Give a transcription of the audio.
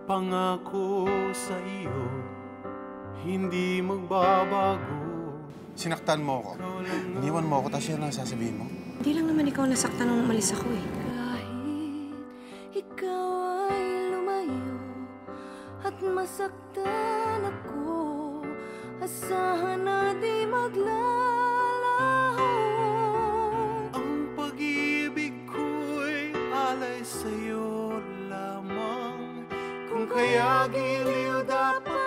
pangako sa iyo, hindi magbabago. Sinaktan mo ako. Iniwan mo ako, tapos yan ang sasabihin mo? Hindi lang naman ikaw nasaktan nung umalis ako eh. Kahit ikaw ay lumayo at masaktan ako, asahan na di maglalaho. Ang pag-ibig ko'y alay sa'yo lamang, kung kaya giliw dapat